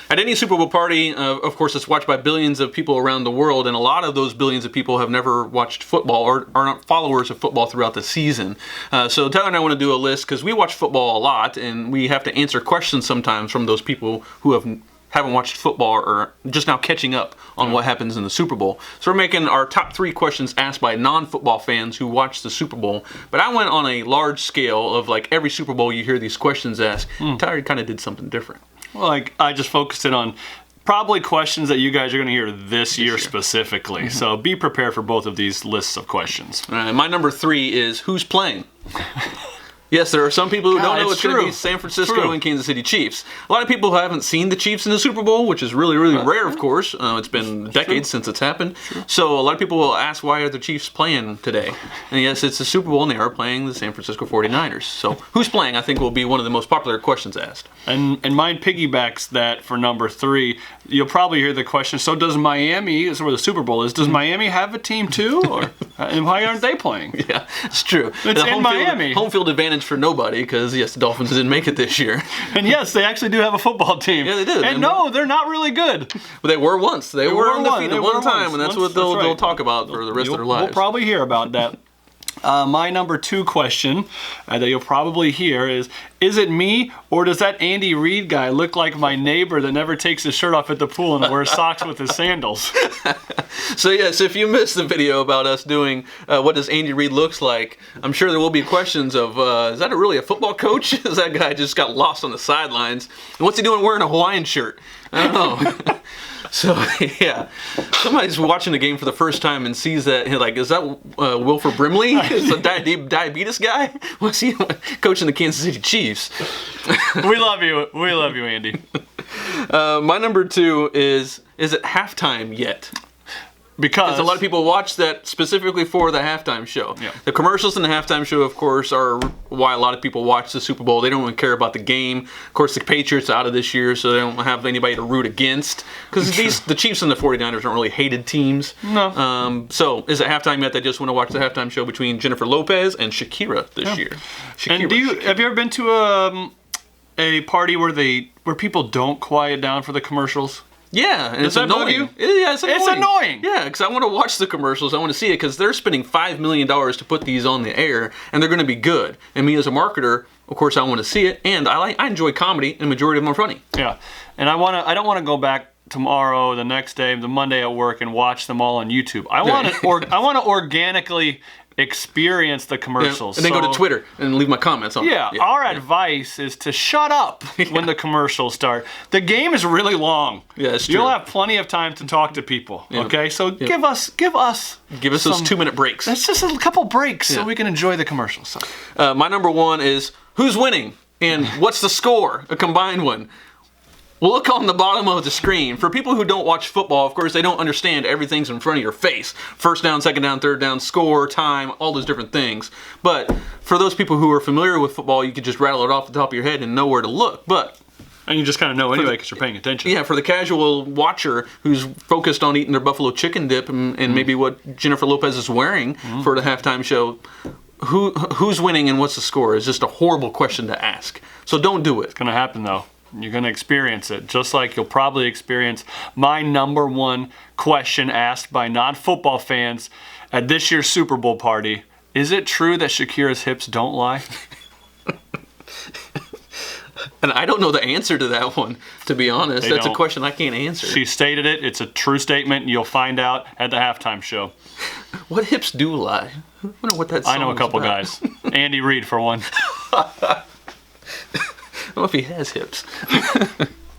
At any Super Bowl party, of course, it's watched by billions of people around the world, and a lot of those billions of people have never watched football or are not followers of football throughout the season. So Tyler and I want to do a list because we watch football a lot, and we have to answer questions sometimes from those people who haven't watched football or just now catching up on what happens in the Super Bowl. So we're making our top 3 questions asked by non-football fans who watch the Super Bowl. But I went on a large scale of like every Super Bowl you hear these questions asked. Tyler kind of did something different. Well, like I just focused it on probably questions that you guys are going to hear this year specifically. So be prepared for both of these lists of questions. My number 3 is who's playing? Yes, there are some people who don't know it's going to be San Francisco and Kansas City Chiefs. A lot of people haven't seen the Chiefs in the Super Bowl, which is really, really rare, of course. It's been decades since it's happened. So a lot of people will ask, why are the Chiefs playing today? And yes, it's the Super Bowl, and they are playing the San Francisco 49ers. So who's playing, I think, will be one of the most popular questions asked. And mine piggybacks that for number 3. You'll probably hear the question, so does Miami, this is where the Super Bowl is, does Miami have a team too? And why aren't they playing? Yeah, it's true. It's in Miami. Home field advantage for nobody because, yes, the Dolphins didn't make it this year. And yes, they actually do have a football team. Yeah, they do. And no, they're not really good. But they were once. They were undefeated one time, and that's what they'll talk about for the rest of their lives. We'll probably hear about that. My number 2 question that you'll probably hear is it me or does that Andy Reid guy look like my neighbor that never takes his shirt off at the pool and wears socks with his sandals? So yes, if you missed the video about us doing what does Andy Reid looks like, I'm sure there will be questions of, is that really a football coach? Is that guy just got lost on the sidelines? And what's he doing wearing a Hawaiian shirt? I don't know. So, yeah, somebody's watching the game for the first time and sees that, like, is that Wilford Brimley? Is the diabetes guy? What's he coaching the Kansas City Chiefs? We love you. We love you, Andy. My number 2 is it halftime yet? Because a lot of people watch that specifically for the halftime show. Yeah. The commercials and the halftime show, of course, are why a lot of people watch the Super Bowl. They don't really care about the game. Of course, the Patriots are out of this year, so they don't have anybody to root against. Because the Chiefs and the 49ers aren't really hated teams. No. So is it halftime yet? They just want to watch the halftime show between Jennifer Lopez and Shakira this year. And have you ever been to a party where people don't quiet down for the commercials? Yeah, and it's annoying. Yeah, it's annoying. It's annoying. Yeah, because I want to watch the commercials. I want to see it because they're spending $5 million to put these on the air, and they're going to be good. And me as a marketer, of course, I want to see it, and I enjoy comedy, and the majority of them are funny. Yeah, and I don't want to go back tomorrow, the next day, the Monday at work, and watch them all on YouTube. I want to organically experience the commercials. Yeah, and then go to Twitter and leave my comments on it. Yeah, our advice is to shut up when the commercials start. The game is really long. Yeah, it's true. You'll have plenty of time to talk to people, okay? So give us those 2-minute breaks. That's just a couple breaks so we can enjoy the commercials. So. My number 1 is who's winning and what's the score, a combined one. Look on the bottom of the screen. For people who don't watch football, of course, they don't understand everything's in front of your face. First down, second down, third down, score, time, all those different things. But for those people who are familiar with football, you could just rattle it off the top of your head and know where to look. And you just kind of know anyway because you're paying attention. Yeah, for the casual watcher who's focused on eating their buffalo chicken dip and maybe what Jennifer Lopez is wearing for the halftime show, who's winning and what's the score is just a horrible question to ask. So don't do it. It's going to happen, though. You're going to experience it, just like you'll probably experience my number 1 question asked by non-football fans at this year's Super Bowl party. Is it true that Shakiras hips don't lie? And I don't know the answer to that one, to be honest. That's a question I can't answer. She stated it. It's a true statement. You'll find out at the halftime show. What hips do lie? I wonder what that song I know a couple about. guys. Andy Reid, for one. I don't know if he has hips.